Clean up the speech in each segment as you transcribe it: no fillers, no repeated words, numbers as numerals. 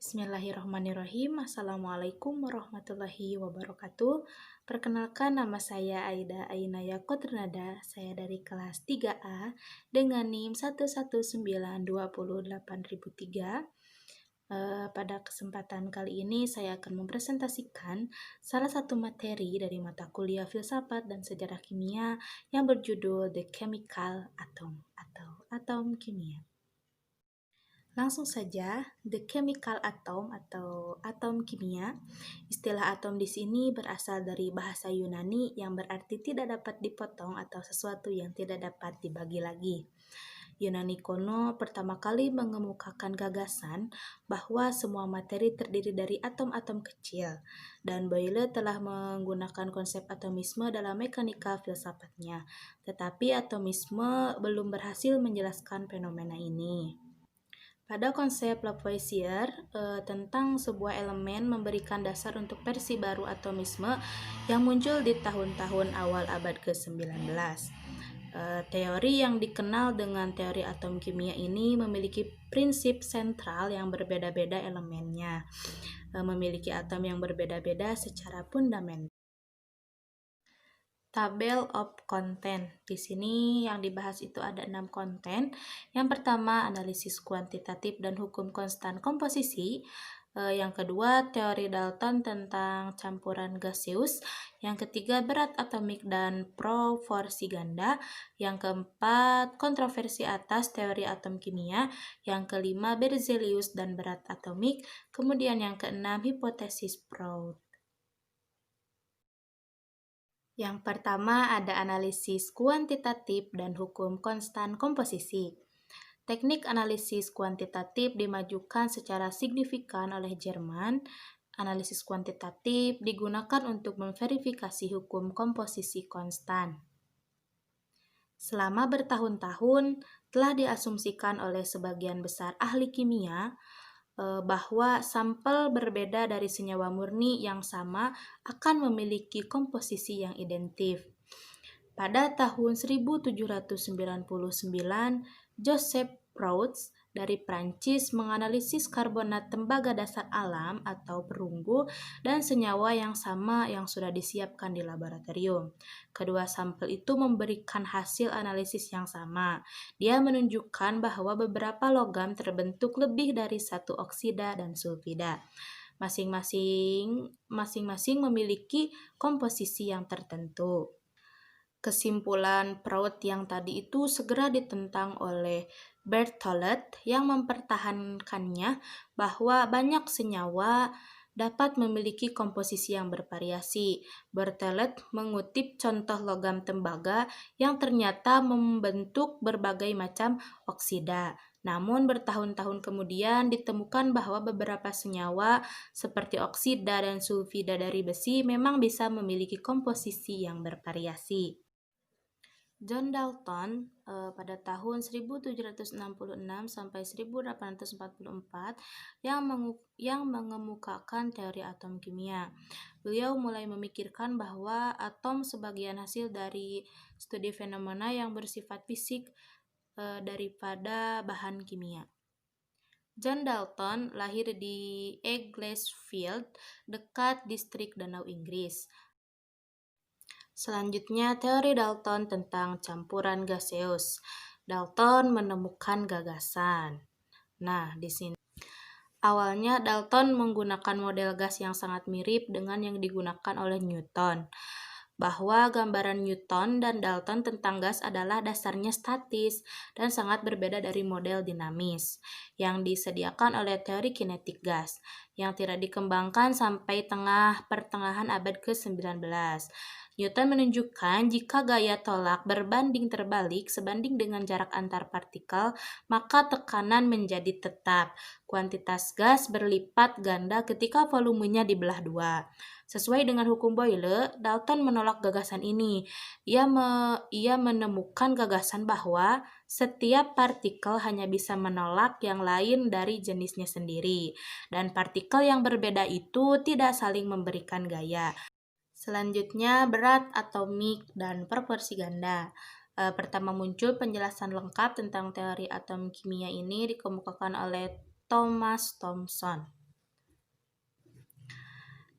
Bismillahirrahmanirrahim. Assalamualaikum warahmatullahi wabarakatuh. Perkenalkan, nama saya Aida Ainaya Kodernada. Saya dari kelas 3A dengan NIM 119208003. Pada kesempatan kali ini saya akan mempresentasikan salah satu materi dari mata kuliah Filsafat dan Sejarah Kimia yang berjudul The Chemical Atom atau Atom Kimia. Langsung saja, the chemical atom atau atom kimia. Istilah atom di sini berasal dari bahasa Yunani yang berarti tidak dapat dipotong atau sesuatu yang tidak dapat dibagi lagi. Yunani kuno pertama kali mengemukakan gagasan bahwa semua materi terdiri dari atom-atom kecil, dan Boyle telah menggunakan konsep atomisme dalam mekanika filsafatnya. Tetapi atomisme belum berhasil menjelaskan fenomena ini. Pada konsep Lavoisier tentang sebuah elemen memberikan dasar untuk versi baru atomisme yang muncul di tahun-tahun awal abad ke-19. Teori yang dikenal dengan teori atom kimia ini memiliki prinsip sentral yang berbeda-beda elemennya, memiliki atom yang berbeda-beda secara fundamental. Tabel of content. Di sini yang dibahas itu ada 6 konten. Yang pertama, analisis kuantitatif dan hukum konstan komposisi. Yang kedua, teori Dalton tentang campuran gaseus. Yang ketiga, berat atomik dan proporsi ganda. Yang keempat, kontroversi atas teori atom kimia. Yang kelima, Berzelius dan berat atomik. Kemudian yang keenam, hipotesis Prout. Yang pertama ada analisis kuantitatif dan hukum konstan komposisi. Teknik analisis kuantitatif dimajukan secara signifikan oleh Jerman. Analisis kuantitatif digunakan untuk memverifikasi hukum komposisi konstan. Selama bertahun-tahun telah diasumsikan oleh sebagian besar ahli kimia bahwa sampel berbeda dari senyawa murni yang sama akan memiliki komposisi yang identik. Pada tahun 1799, Joseph Prout dari Prancis menganalisis karbonat tembaga dasar alam atau perunggu dan senyawa yang sama yang sudah disiapkan di laboratorium. Kedua sampel itu memberikan hasil analisis yang sama. Dia menunjukkan bahwa beberapa logam terbentuk lebih dari satu oksida dan sulfida. Masing-masing memiliki komposisi yang tertentu. Kesimpulan Prout yang tadi itu segera ditentang oleh Berthollet yang mempertahankannya bahwa banyak senyawa dapat memiliki komposisi yang bervariasi. Berthollet mengutip contoh logam tembaga yang ternyata membentuk berbagai macam oksida. Namun bertahun-tahun kemudian ditemukan bahwa beberapa senyawa seperti oksida dan sulfida dari besi memang bisa memiliki komposisi yang bervariasi. John Dalton pada tahun 1766 sampai 1844 yang mengemukakan teori atom kimia. Beliau mulai memikirkan bahwa atom sebagian hasil dari studi fenomena yang bersifat fisik daripada bahan kimia. John Dalton lahir di Ecclesfield, dekat distrik Danau Inggris. Selanjutnya, teori Dalton tentang campuran gaseus. Dalton menemukan gagasan. Nah, di sini awalnya Dalton menggunakan model gas yang sangat mirip dengan yang digunakan oleh Newton. Bahwa gambaran Newton dan Dalton tentang gas adalah dasarnya statis dan sangat berbeda dari model dinamis yang disediakan oleh teori kinetik gas yang tidak dikembangkan sampai pertengahan abad ke-19. Newton menunjukkan jika gaya tolak berbanding terbalik sebanding dengan jarak antar partikel, maka tekanan menjadi tetap. Kuantitas gas berlipat ganda ketika volumenya dibelah dua. Sesuai dengan hukum Boyle, Dalton menolak gagasan ini. Ia menemukan gagasan bahwa setiap partikel hanya bisa menolak yang lain dari jenisnya sendiri, dan partikel yang berbeda itu tidak saling memberikan gaya. Selanjutnya, berat atomik dan proporsi ganda. Pertama muncul penjelasan lengkap tentang teori atom kimia ini dikemukakan oleh Thomas Thomson.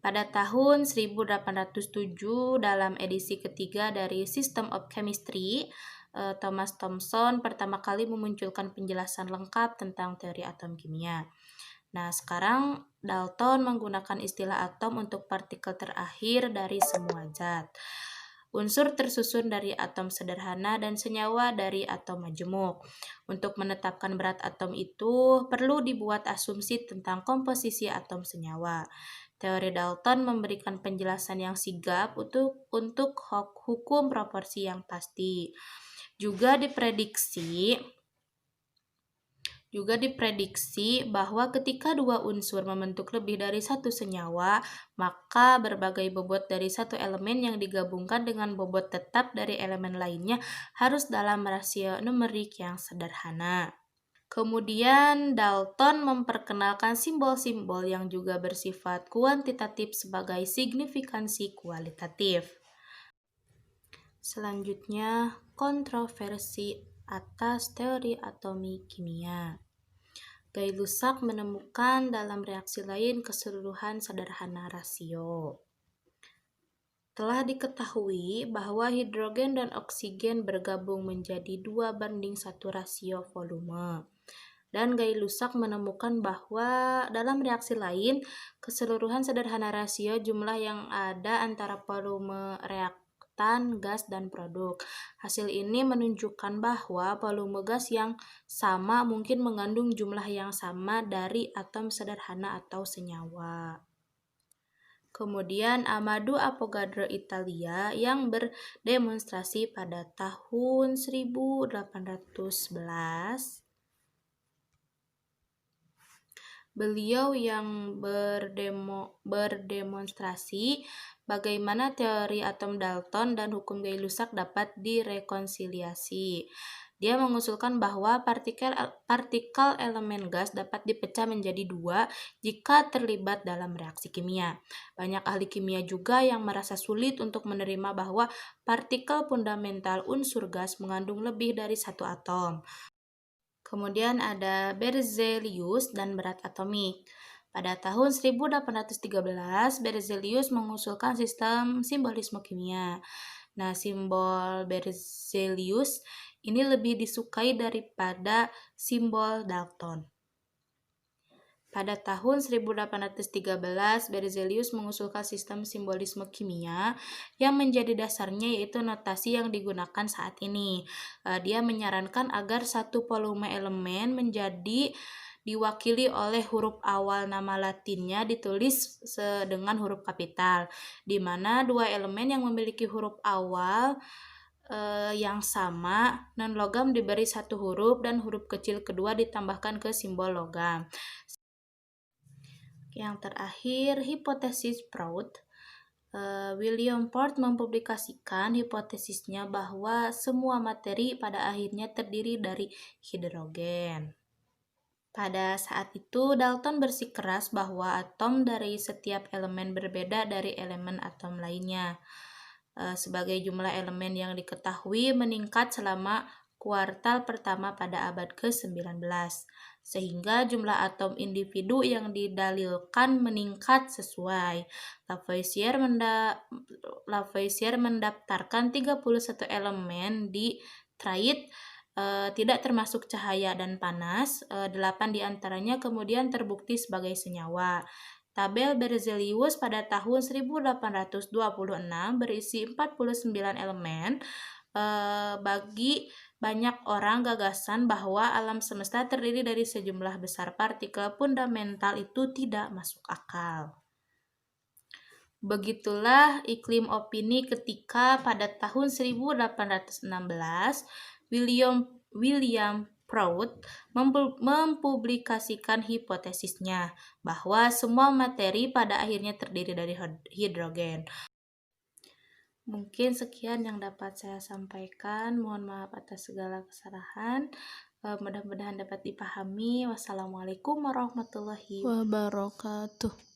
Pada tahun 1807 dalam edisi ketiga dari System of Chemistry, Thomas Thomson pertama kali memunculkan penjelasan lengkap tentang teori atom kimia. Nah, sekarang Dalton menggunakan istilah atom untuk partikel terakhir dari semua zat. Unsur tersusun dari atom sederhana dan senyawa dari atom majemuk. Untuk menetapkan berat atom itu, perlu dibuat asumsi tentang komposisi atom senyawa. Teori Dalton memberikan penjelasan yang sigap untuk hukum proporsi yang pasti. Juga diprediksi bahwa ketika dua unsur membentuk lebih dari satu senyawa, maka berbagai bobot dari satu elemen yang digabungkan dengan bobot tetap dari elemen lainnya harus dalam rasio numerik yang sederhana. Kemudian Dalton memperkenalkan simbol-simbol yang juga bersifat kuantitatif sebagai signifikansi kualitatif. Selanjutnya, kontroversi atas teori atomi kimia. Gay-Lussac menemukan dalam reaksi lain keseluruhan sederhana rasio. Telah diketahui bahwa hidrogen dan oksigen bergabung menjadi 2:1 rasio volume. Dan Gay-Lussac menemukan bahwa dalam reaksi lain, keseluruhan sederhana rasio jumlah yang ada antara volume reaktan, gas, dan produk. Hasil ini menunjukkan bahwa volume gas yang sama mungkin mengandung jumlah yang sama dari atom sederhana atau senyawa. Kemudian Amadou Avogadro Italia yang berdemonstrasi pada tahun 1811. Beliau yang berdemonstrasi bagaimana teori atom Dalton dan hukum Gay-Lussac dapat direkonsiliasi. Dia mengusulkan bahwa partikel elemen gas dapat dipecah menjadi dua jika terlibat dalam reaksi kimia. Banyak ahli kimia juga yang merasa sulit untuk menerima bahwa partikel fundamental unsur gas mengandung lebih dari satu atom. Kemudian ada Berzelius dan berat atomik. Pada tahun 1813, Berzelius mengusulkan sistem simbolisme kimia. Nah, simbol Berzelius ini lebih disukai daripada simbol Dalton. Pada tahun 1813, Berzelius mengusulkan sistem simbolisme kimia yang menjadi dasarnya yaitu notasi yang digunakan saat ini. Dia menyarankan agar satu volume elemen menjadi diwakili oleh huruf awal nama latinnya ditulis dengan huruf kapital, di mana dua elemen yang memiliki huruf awal yang sama non-logam diberi satu huruf dan huruf kecil kedua ditambahkan ke simbol logam. Yang terakhir, hipotesis Prout. William Prout mempublikasikan hipotesisnya bahwa semua materi pada akhirnya terdiri dari hidrogen. Pada saat itu, Dalton bersikeras bahwa atom dari setiap elemen berbeda dari elemen atom lainnya. Sebagai jumlah elemen yang diketahui meningkat selama kuartal pertama pada abad ke-19, sehingga jumlah atom individu yang didalilkan meningkat sesuai. Lavoisier mendaftarkan 31 elemen di trite, tidak termasuk cahaya dan panas. 8 diantaranya kemudian terbukti sebagai senyawa. Tabel Berzelius pada tahun 1826 berisi 49 elemen. Bagi banyak orang, gagasan bahwa alam semesta terdiri dari sejumlah besar partikel fundamental itu tidak masuk akal. Begitulah iklim opini ketika pada tahun 1816 William Prout mempublikasikan hipotesisnya bahwa semua materi pada akhirnya terdiri dari hidrogen. Mungkin sekian yang dapat saya sampaikan. Mohon maaf atas segala kesalahan. Mudah-mudahan dapat dipahami. Wassalamualaikum warahmatullahi wabarakatuh.